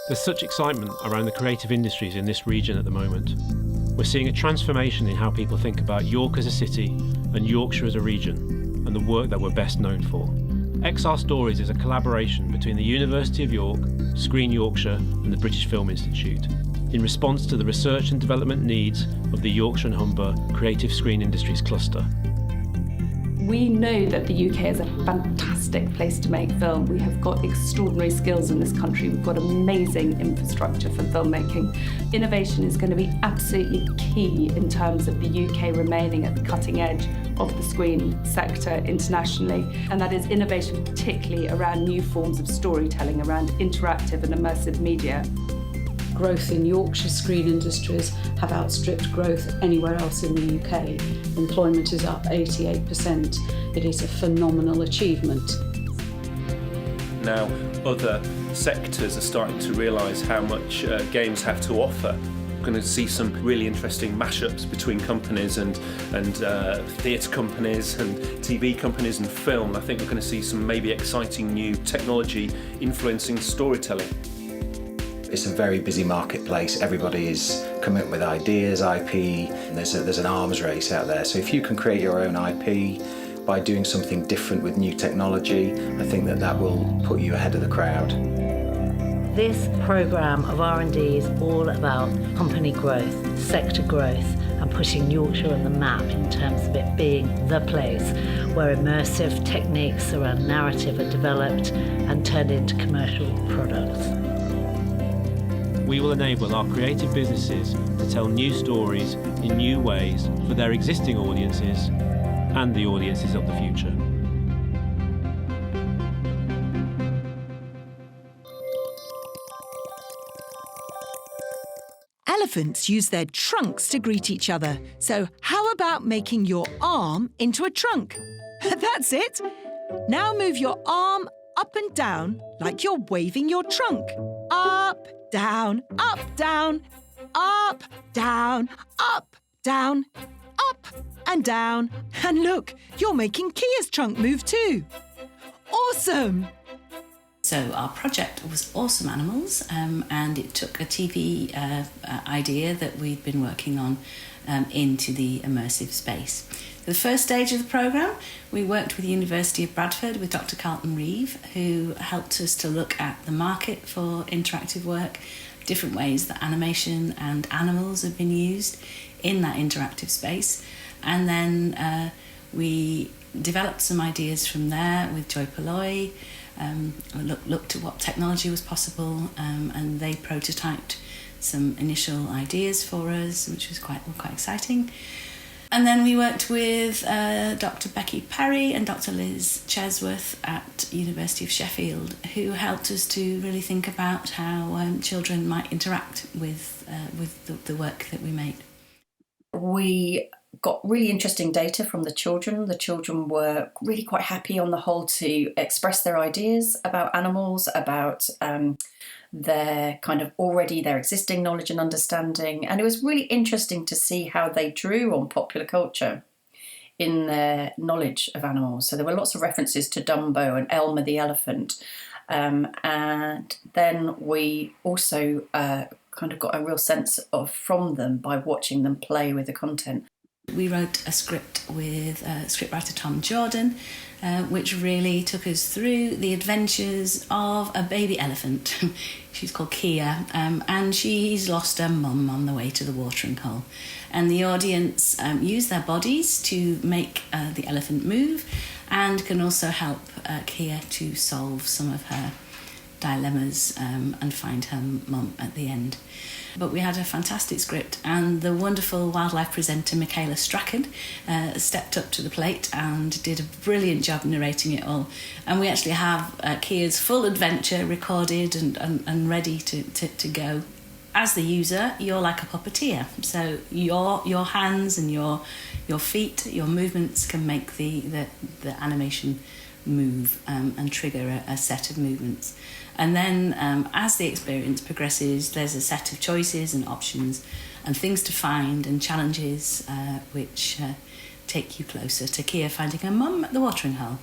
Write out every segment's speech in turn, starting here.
There's such excitement around the creative industries in this region at the moment. We're seeing a transformation in how people think about York as a city and Yorkshire as a region, and the work that we're best known for. XR Stories is a collaboration between the University of York, Screen Yorkshire and the British Film Institute, in response to the research and development needs of the Yorkshire and Humber Creative Screen Industries Cluster. We know that the UK is a fantastic place to make film. We have got extraordinary skills in this country. We've got amazing infrastructure for filmmaking. Innovation is going to be absolutely key in terms of the UK remaining at the cutting edge of the screen sector internationally. And that is innovation particularly around new forms of storytelling, around interactive and immersive media. Growth in Yorkshire screen industries have outstripped growth anywhere else in the UK. Employment is up 88%. It is a phenomenal achievement. Now other sectors are starting to realise how much games have to offer. We're going to see some really interesting mashups between companies and theatre companies and TV companies and film. I think we're going to see some maybe exciting new technology influencing storytelling. It's a very busy marketplace. Everybody is coming up with ideas, IP, and there's an arms race out there. So if you can create your own IP by doing something different with new technology, I think that will put you ahead of the crowd. This programme of R&D is all about company growth, sector growth, and putting Yorkshire on the map in terms of it being the place where immersive techniques around narrative are developed and turned into commercial products. We will enable our creative businesses to tell new stories in new ways for their existing audiences and the audiences of the future. Elephants use their trunks to greet each other. So how about making your arm into a trunk? That's it. Now move your arm up and down like you're waving your trunk. Up, down, up, down, up, down, up, down, up and down. And look, you're making Kia's trunk move too. Awesome! So our project was Awesome Animals, and it took a TV idea that we'd been working on into the immersive space. For the first stage of the programme, we worked with the University of Bradford with Dr. Carlton Reeve, who helped us to look at the market for interactive work, different ways that animation and animals have been used in that interactive space. And then we developed some ideas from there with Joy Polloy, looked at what technology was possible, and they prototyped some initial ideas for us, which was quite exciting. And then we worked with Dr. Becky Perry and Dr. Liz Chesworth at University of Sheffield, who helped us to really think about how children might interact with the work that we made. We got really interesting data from the children. The children were really quite happy on the whole to express their ideas about animals, about their existing knowledge and understanding. And it was really interesting to see how they drew on popular culture in their knowledge of animals. So there were lots of references to Dumbo and Elmer the elephant. And then we also got a real sense from them by watching them play with the content. We wrote a script with scriptwriter Tom Jordan, which really took us through the adventures of a baby elephant. She's called Kia, and she's lost her mum on the way to the watering hole. And the audience use their bodies to make the elephant move, and can also help Kia to solve some of her dilemmas and find her mum at the end. But we had a fantastic script, and the wonderful wildlife presenter Michaela Strachan stepped up to the plate and did a brilliant job narrating it all. And we actually have Kia's full adventure recorded and ready to go. As the user, you're like a puppeteer, so your hands and your feet, your movements can make the animation move and trigger a set of movements. And then as the experience progresses, there's a set of choices and options and things to find and challenges which take you closer to Kia finding her mum at the watering hole.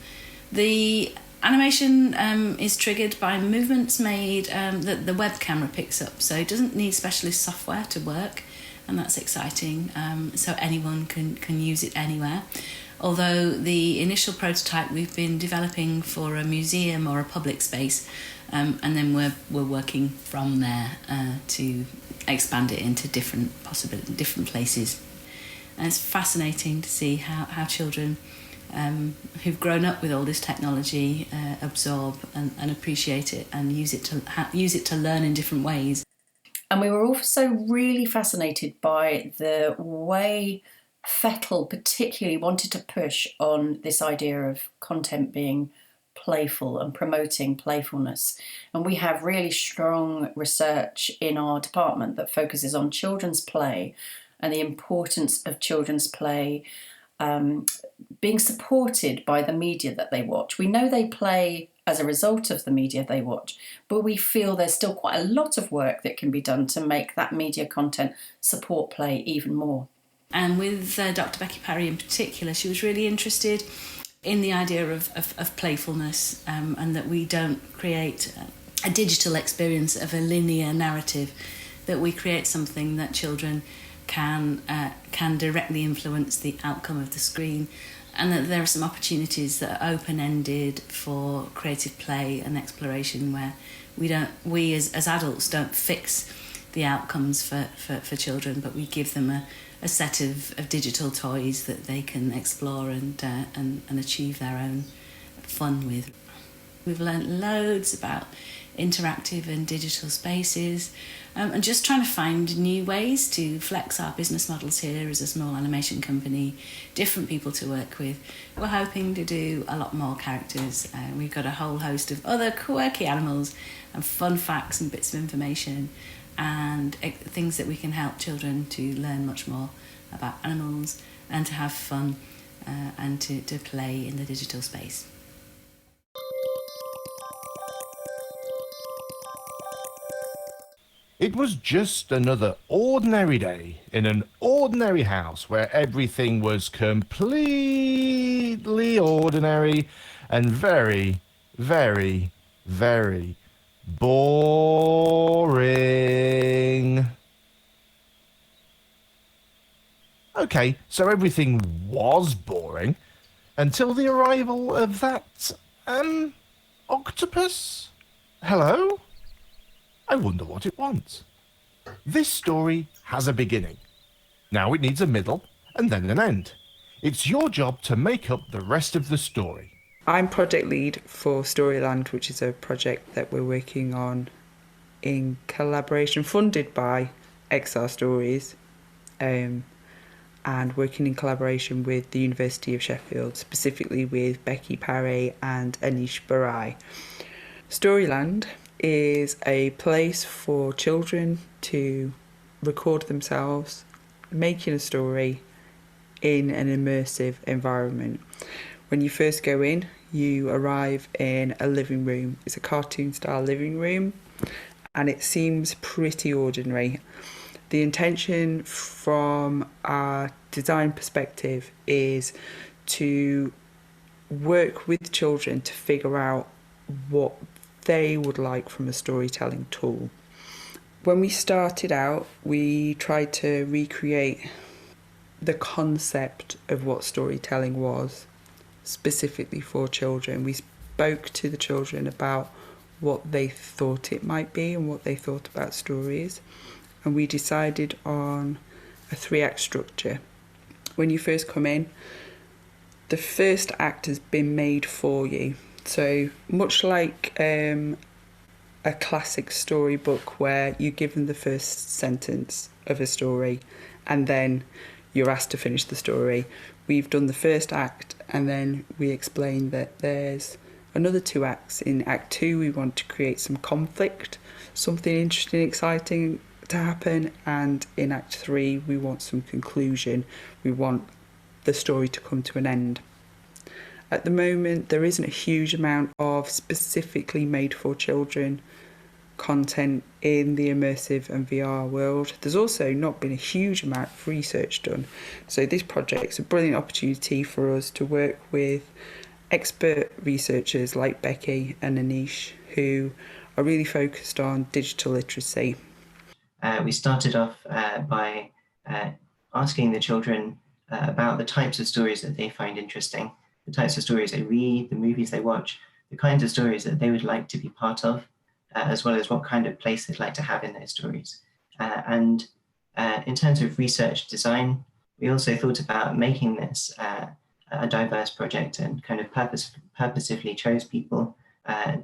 The Animation is triggered by movements made that the web camera picks up, so it doesn't need specialist software to work, and that's exciting. So anyone can use it anywhere. Although the initial prototype we've been developing for a museum or a public space, and then we're working from there to expand it into different places. And it's fascinating to see how children who've grown up with all this technology absorb and appreciate it and use it to learn in different ways. And we were also really fascinated by the way Fettle particularly wanted to push on this idea of content being playful and promoting playfulness. And we have really strong research in our department that focuses on children's play and the importance of children's play being supported by the media that they watch. We know they play as a result of the media they watch, but we feel there's still quite a lot of work that can be done to make that media content support play even more. And with Dr. Becky Parry in particular, she was really interested in the idea of playfulness, and that we don't create a digital experience of a linear narrative, that we create something that children can directly influence the outcome of the screen, and that there are some opportunities that are open-ended for creative play and exploration where we as adults don't fix the outcomes for children, but we give them a set of digital toys that they can explore and achieve their own fun with. We've learnt loads about interactive and digital spaces, and just trying to find new ways to flex our business models here as a small animation company, different people to work with. We're hoping to do a lot more characters. We've got a whole host of other quirky animals and fun facts and bits of information and things that we can help children to learn much more about animals and to have fun and to play in the digital space. It was just another ordinary day in an ordinary house where everything was completely ordinary and very, very, very boring. Okay, so everything was boring until the arrival of that, octopus? Hello? I wonder what it wants. This story has a beginning. Now it needs a middle and then an end. It's your job to make up the rest of the story. I'm project lead for Storyland, which is a project that we're working on in collaboration, funded by XR Stories, and working in collaboration with the University of Sheffield, specifically with Becky Parry and Anish Barai. Storyland is a place for children to record themselves making a story in an immersive environment. When you first go in, you arrive in a living room. It's a cartoon style living room and it seems pretty ordinary. The intention from our design perspective is to work with children to figure out what they would like from a storytelling tool. When we started out, we tried to recreate the concept of what storytelling was, specifically for children. We spoke to the children about what they thought it might be and what they thought about stories, and we decided on a 3-act structure. When you first come in, the first act has been made for you. So much like a classic storybook where you're given the first sentence of a story and then you're asked to finish the story, we've done the first act and then we explain that there's another 2 acts. In Act 2 we want to create some conflict, something interesting, exciting to happen, and in Act 3 we want some conclusion. We want the story to come to an end. At the moment, there isn't a huge amount of specifically made for children content in the immersive and VR world. There's also not been a huge amount of research done. So this project's a brilliant opportunity for us to work with expert researchers like Becky and Anish who are really focused on digital literacy. We started off by asking the children about the types of stories that they find interesting, the types of stories they read, the movies they watch, the kinds of stories that they would like to be part of, as well as what kind of place they'd like to have in those stories. And in terms of research design, we also thought about making this a diverse project and kind of purposefully chose people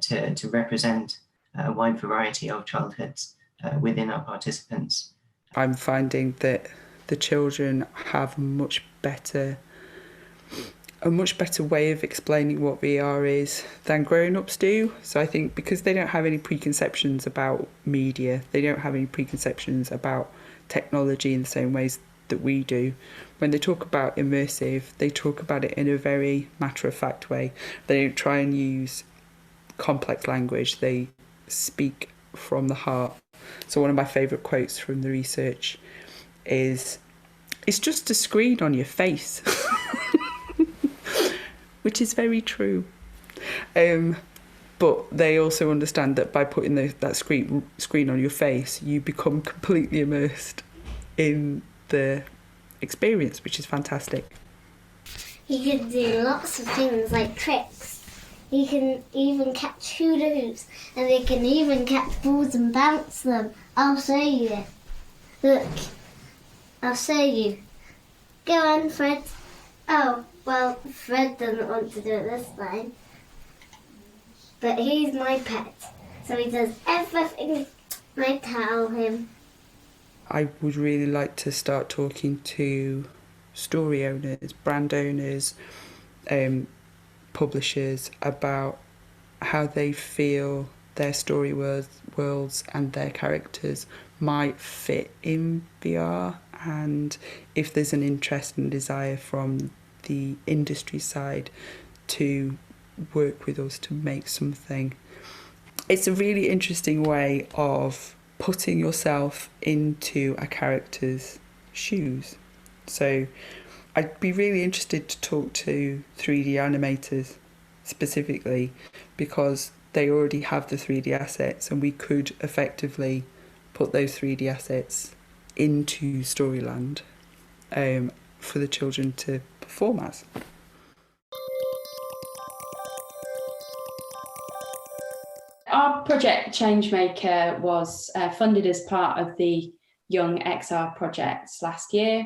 to represent a wide variety of childhoods within our participants. I'm finding that the children have a much better way of explaining what VR is than grown-ups do. So I think because they don't have any preconceptions about media, they don't have any preconceptions about technology in the same ways that we do. When they talk about immersive, they talk about it in a very matter-of-fact way. They don't try and use complex language. They speak from the heart. So one of my favourite quotes from the research is, "It's just a screen on your face," which is very true. But they also understand that by putting that screen on your face, you become completely immersed in the experience, which is fantastic. You can do lots of things like tricks. You can even catch hula hoops, and they can even catch balls and bounce them. I'll show you. Look, I'll show you. Go on, Fred. Oh, well, Fred doesn't want to do it this time. But he's my pet, so he does everything I tell him. I would really like to start talking to story owners, brand owners, publishers about how they feel their story worlds and their characters might fit in VR, and if there's an interest and desire from the industry side to work with us to make something. It's a really interesting way of putting yourself into a character's shoes. So I'd be really interested to talk to 3D animators specifically, because they already have the 3D assets and we could effectively put those 3D assets into Storyland for the children to perform as. Our project Changemaker was funded as part of the Young XR projects last year.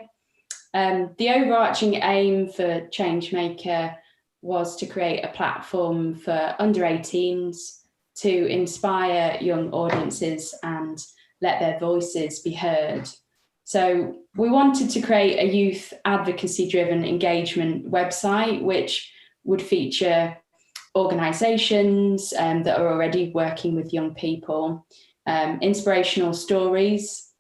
The overarching aim for Changemaker was to create a platform for under 18s to inspire young audiences and let their voices be heard. So we wanted to create a youth advocacy-driven engagement website which would feature organisations that are already working with young people, inspirational stories,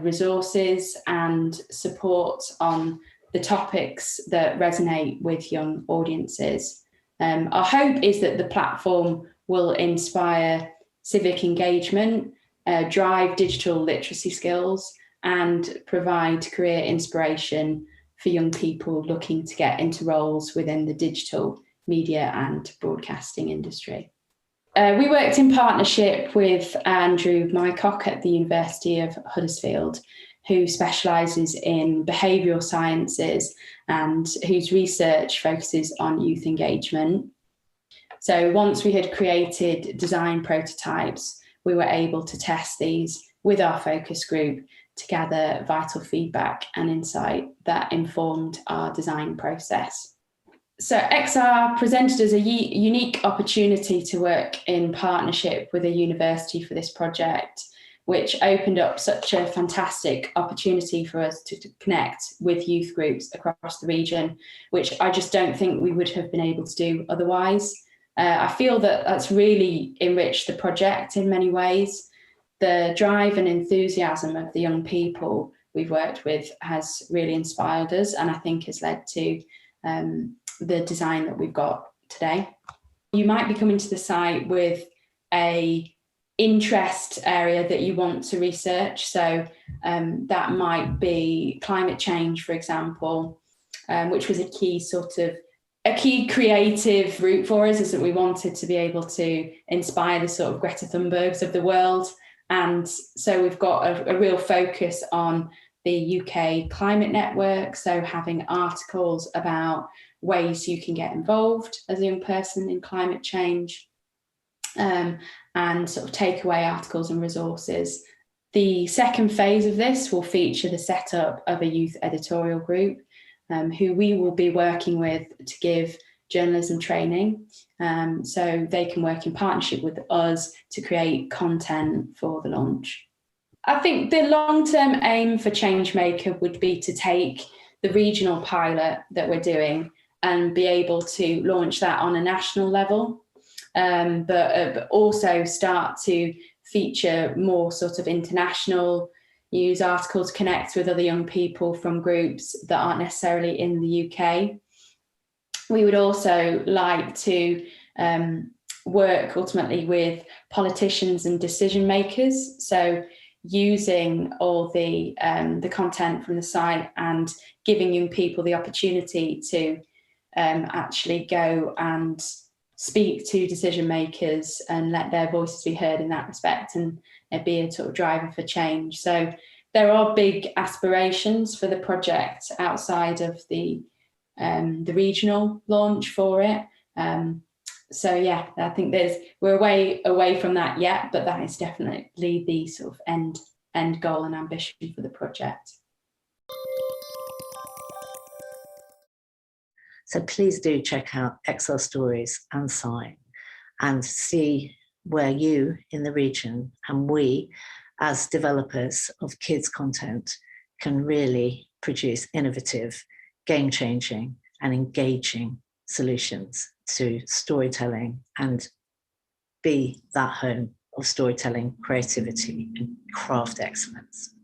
resources and support on the topics that resonate with young audiences. Our hope is that the platform will inspire civic engagement, drive digital literacy skills and provide career inspiration for young people looking to get into roles within the digital media and broadcasting industry. We worked in partnership with Andrew Mycock at the University of Huddersfield, who specialises in behavioural sciences and whose research focuses on youth engagement. So once we had created design prototypes, we were able to test these with our focus group to gather vital feedback and insight that informed our design process. So XR presented us a unique opportunity to work in partnership with a university for this project, which opened up such a fantastic opportunity for us to connect with youth groups across the region, which I just don't think we would have been able to do otherwise. I feel that that's really enriched the project in many ways. The drive and enthusiasm of the young people we've worked with has really inspired us, and I think has led to the design that we've got today. You might be coming to the site with a interest area that you want to research. So that might be climate change, for example, which was a key sort of A key creative route for us is that we wanted to be able to inspire the sort of Greta Thunbergs of the world. And so we've got a real focus on the UK Climate Network, so having articles about ways you can get involved as a young person in climate change, and sort of takeaway articles and resources. The second phase of this will feature the setup of a youth editorial group, who we will be working with to give journalism training, so they can work in partnership with us to create content for the launch. I think the long-term aim for Changemaker would be to take the regional pilot that we're doing and be able to launch that on a national level, but also start to feature more sort of international news articles, connect with other young people from groups that aren't necessarily in the UK. We would also like to work ultimately with politicians and decision makers. So using all the content from the site and giving young people the opportunity to actually go and speak to decision makers and let their voices be heard in that respect, and be a sort of driver for change. So there are big aspirations for the project outside of the regional launch for it. So yeah, I think we're away from that yet, but that is definitely the sort of end goal and ambition for the project. So please do check out XR Stories and Sign and see where you in the region and we as developers of kids content can really produce innovative, game-changing and engaging solutions to storytelling and be that home of storytelling, creativity and craft excellence.